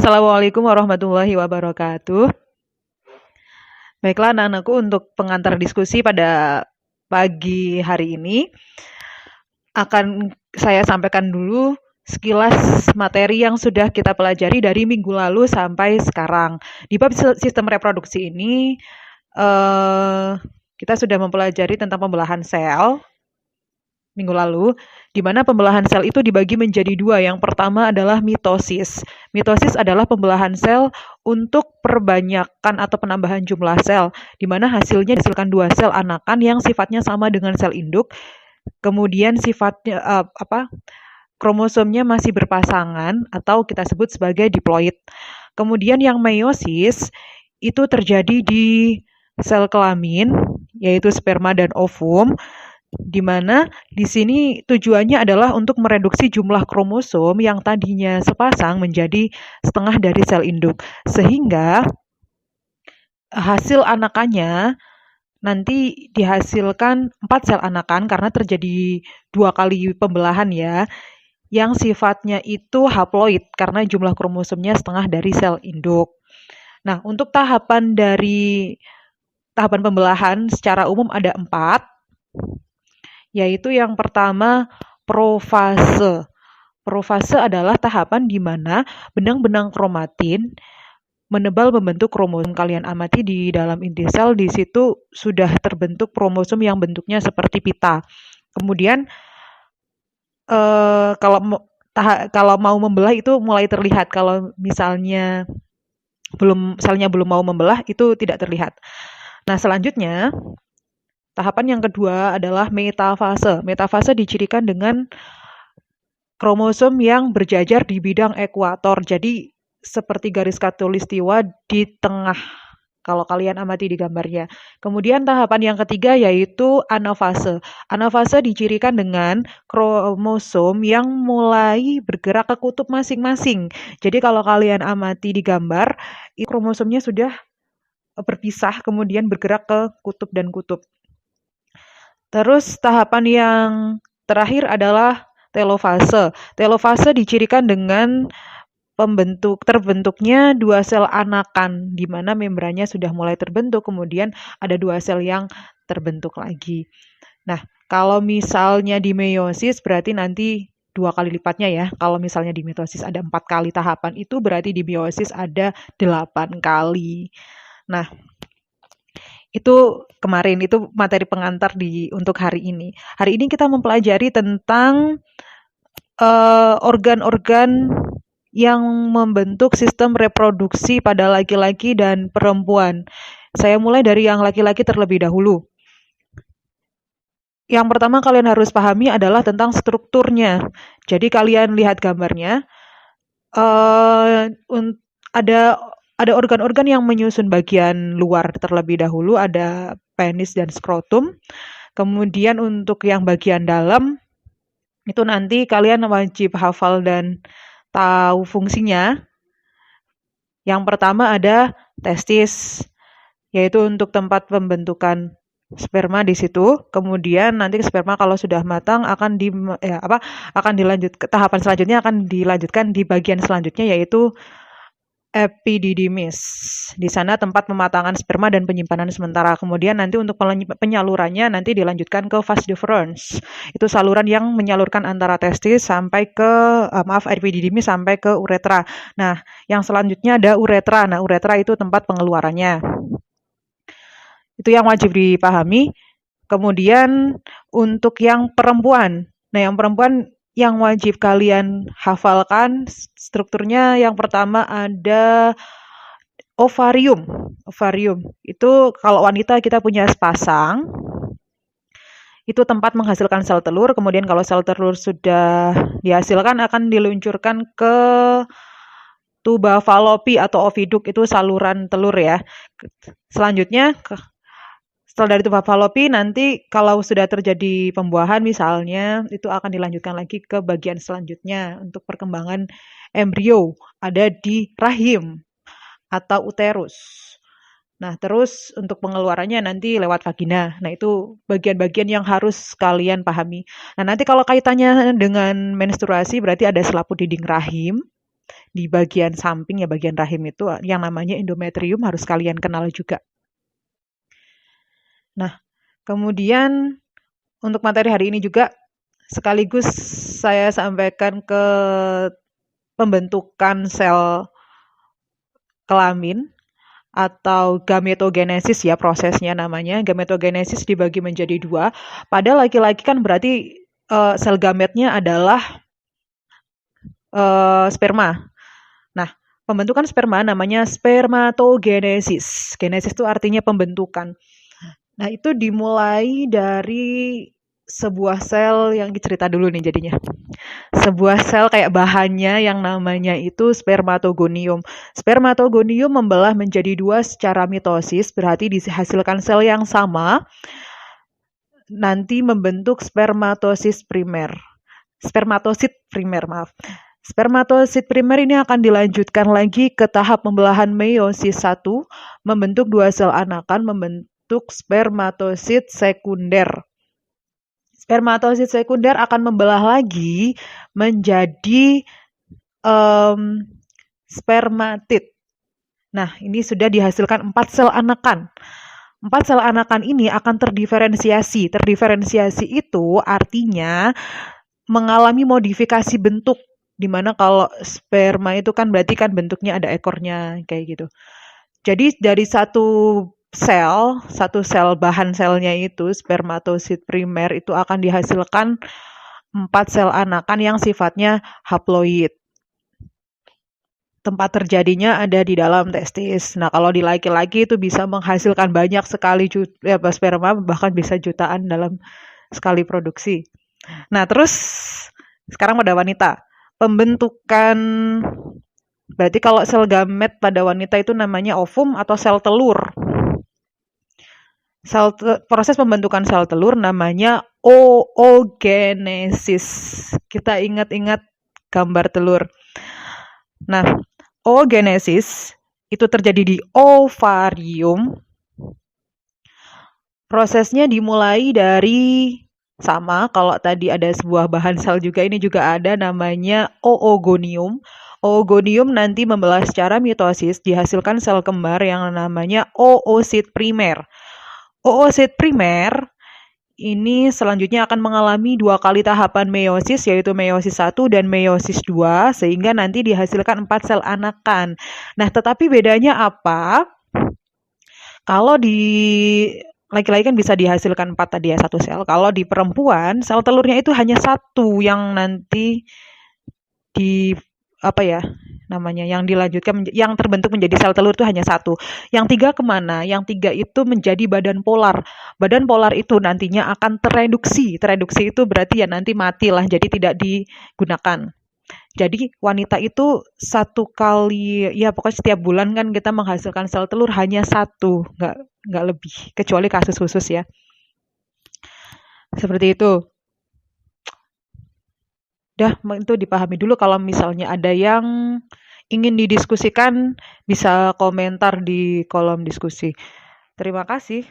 Assalamualaikum warahmatullahi wabarakatuh. Baiklah anak-anakku, untuk pengantar diskusi pada pagi hari ini akan saya sampaikan dulu sekilas materi yang sudah kita pelajari dari minggu lalu sampai sekarang. Di bab sistem reproduksi ini kita sudah mempelajari tentang pembelahan sel minggu lalu, di mana pembelahan sel itu dibagi menjadi dua. Yang pertama adalah mitosis. Mitosis adalah pembelahan sel untuk perbanyakan atau penambahan jumlah sel, di mana hasilnya dihasilkan dua sel anakan yang sifatnya sama dengan sel induk. Kemudian sifatnya kromosomnya masih berpasangan atau kita sebut sebagai diploid. Kemudian yang meiosis itu terjadi di sel kelamin, yaitu sperma dan ovum, di mana di sini tujuannya adalah untuk mereduksi jumlah kromosom yang tadinya sepasang menjadi setengah dari sel induk, sehingga hasil anakannya nanti dihasilkan 4 sel anakan karena terjadi 2 kali pembelahan ya, yang sifatnya itu haploid karena jumlah kromosomnya setengah dari sel induk. Nah, untuk tahapan pembelahan secara umum ada 4, yaitu yang pertama profase. Profase adalah tahapan di mana benang-benang kromatin menebal membentuk kromosom. Kalian amati di dalam inti sel, di situ sudah terbentuk kromosom yang bentuknya seperti pita. Kemudian kalau mau membelah itu mulai terlihat. Kalau misalnya selnya belum mau membelah, itu tidak terlihat. Nah, selanjutnya tahapan yang kedua adalah metafase. Metafase dicirikan dengan kromosom yang berjajar di bidang ekuator. Jadi seperti garis khatulistiwa di tengah, kalau kalian amati di gambarnya. Kemudian tahapan yang ketiga yaitu anafase. Anafase dicirikan dengan kromosom yang mulai bergerak ke kutub masing-masing. Jadi kalau kalian amati di gambar, kromosomnya sudah berpisah kemudian bergerak ke kutub dan kutub. Terus tahapan yang terakhir adalah telofase. Telofase dicirikan dengan terbentuknya 2 sel anakan, di mana membrannya sudah mulai terbentuk, kemudian ada 2 sel yang terbentuk lagi. Nah, kalau misalnya di meiosis berarti nanti 2 kali lipatnya ya. Kalau misalnya di mitosis ada 4 kali tahapan, itu berarti di meiosis ada 8 kali. Nah, itu kemarin, itu materi pengantar untuk hari ini. Hari ini kita mempelajari tentang organ-organ yang membentuk sistem reproduksi pada laki-laki dan perempuan. Saya mulai dari yang laki-laki terlebih dahulu. Yang pertama kalian harus pahami adalah tentang strukturnya. Jadi kalian lihat gambarnya, ada organ-organ yang menyusun bagian luar terlebih dahulu, ada penis dan skrotum. Kemudian untuk yang bagian dalam, itu nanti kalian wajib hafal dan tahu fungsinya. Yang pertama ada testis, yaitu untuk tempat pembentukan sperma di situ. Kemudian nanti sperma kalau sudah matang akan tahapan selanjutnya akan dilanjutkan di bagian selanjutnya, yaitu epididymis. Di sana tempat pematangan sperma dan penyimpanan sementara. Kemudian nanti untuk penyalurannya nanti dilanjutkan ke vas deferens. Itu saluran yang menyalurkan antara testis sampai ke epididymis sampai ke uretra. Nah, yang selanjutnya ada uretra. Nah, uretra itu tempat pengeluarannya. Itu yang wajib dipahami. Kemudian untuk yang perempuan. Nah, yang perempuan yang wajib kalian hafalkan strukturnya, yang pertama ada ovarium. Ovarium itu kalau wanita kita punya sepasang. Itu tempat menghasilkan sel telur. Kemudian kalau sel telur sudah dihasilkan akan diluncurkan ke tuba falopi atau oviduk, itu saluran telur ya. Selanjutnya setelah dari tuba falopi, nanti kalau sudah terjadi pembuahan misalnya, itu akan dilanjutkan lagi ke bagian selanjutnya untuk perkembangan embrio, ada di rahim atau uterus. Nah, terus untuk pengeluarannya nanti lewat vagina. Nah, itu bagian-bagian yang harus kalian pahami. Nah, nanti kalau kaitannya dengan menstruasi berarti ada selaput dinding rahim, di bagian samping ya, bagian rahim itu yang namanya endometrium harus kalian kenal juga. Nah, kemudian untuk materi hari ini juga sekaligus saya sampaikan ke pembentukan sel kelamin atau gametogenesis ya, prosesnya namanya. Gametogenesis dibagi menjadi dua. Pada laki-laki kan berarti sel gametnya adalah sperma. Nah, pembentukan sperma namanya spermatogenesis. Genesis itu artinya pembentukan. Nah, itu dimulai dari sebuah sel yang cerita dulu nih jadinya. Sebuah sel kayak bahannya yang namanya itu spermatogonium. Spermatogonium membelah menjadi dua secara mitosis, berarti dihasilkan sel yang sama, nanti membentuk spermatosit primer. Spermatosit primer ini akan dilanjutkan lagi ke tahap pembelahan meiosis 1, membentuk dua sel anakan, membentuk spermatosit sekunder. Spermatosit sekunder akan membelah lagi menjadi spermatid. Nah, ini sudah dihasilkan 4 sel anakan. 4 sel anakan ini akan terdiferensiasi. Terdiferensiasi itu artinya mengalami modifikasi bentuk. Dimana kalau sperma itu kan berarti kan bentuknya ada ekornya kayak gitu. Jadi dari satu sel bahan selnya itu spermatosit primer itu akan dihasilkan 4 sel anakan yang sifatnya haploid. Tempat terjadinya ada di dalam testis. Nah, kalau di laki-laki itu bisa menghasilkan banyak sekali sperma, bahkan bisa jutaan dalam sekali produksi. Nah, terus sekarang pada wanita. Pembentukan, berarti kalau sel gamet pada wanita itu namanya ovum atau sel telur. Proses pembentukan sel telur namanya oogenesis. Kita ingat-ingat gambar telur. Nah, oogenesis itu terjadi di ovarium. Prosesnya dimulai dari sama, kalau tadi ada sebuah bahan sel juga, ini juga ada namanya oogonium. Oogonium nanti membelah secara mitosis, dihasilkan sel kembar yang namanya oosit primer. Oosit primer ini selanjutnya akan mengalami 2 kali tahapan meiosis, yaitu meiosis 1 dan meiosis 2, sehingga nanti dihasilkan 4 sel anakan. Nah, tetapi bedanya apa? Kalau di laki-laki kan bisa dihasilkan 4 tadi ya, 1 sel. Kalau di perempuan, sel telurnya itu hanya 1 yang nanti yang dilanjutkan, yang terbentuk menjadi sel telur itu hanya 1. Yang 3 kemana? Yang 3 itu menjadi badan polar. Badan polar itu nantinya akan tereduksi. Tereduksi itu berarti ya nanti mati lah, jadi tidak digunakan. Jadi wanita itu 1 kali, ya pokoknya setiap bulan kan kita menghasilkan sel telur hanya 1, nggak lebih, kecuali kasus khusus ya. Seperti itu. Itu dipahami dulu. Kalau misalnya ada yang ingin didiskusikan, bisa komentar di kolom diskusi. Terima kasih.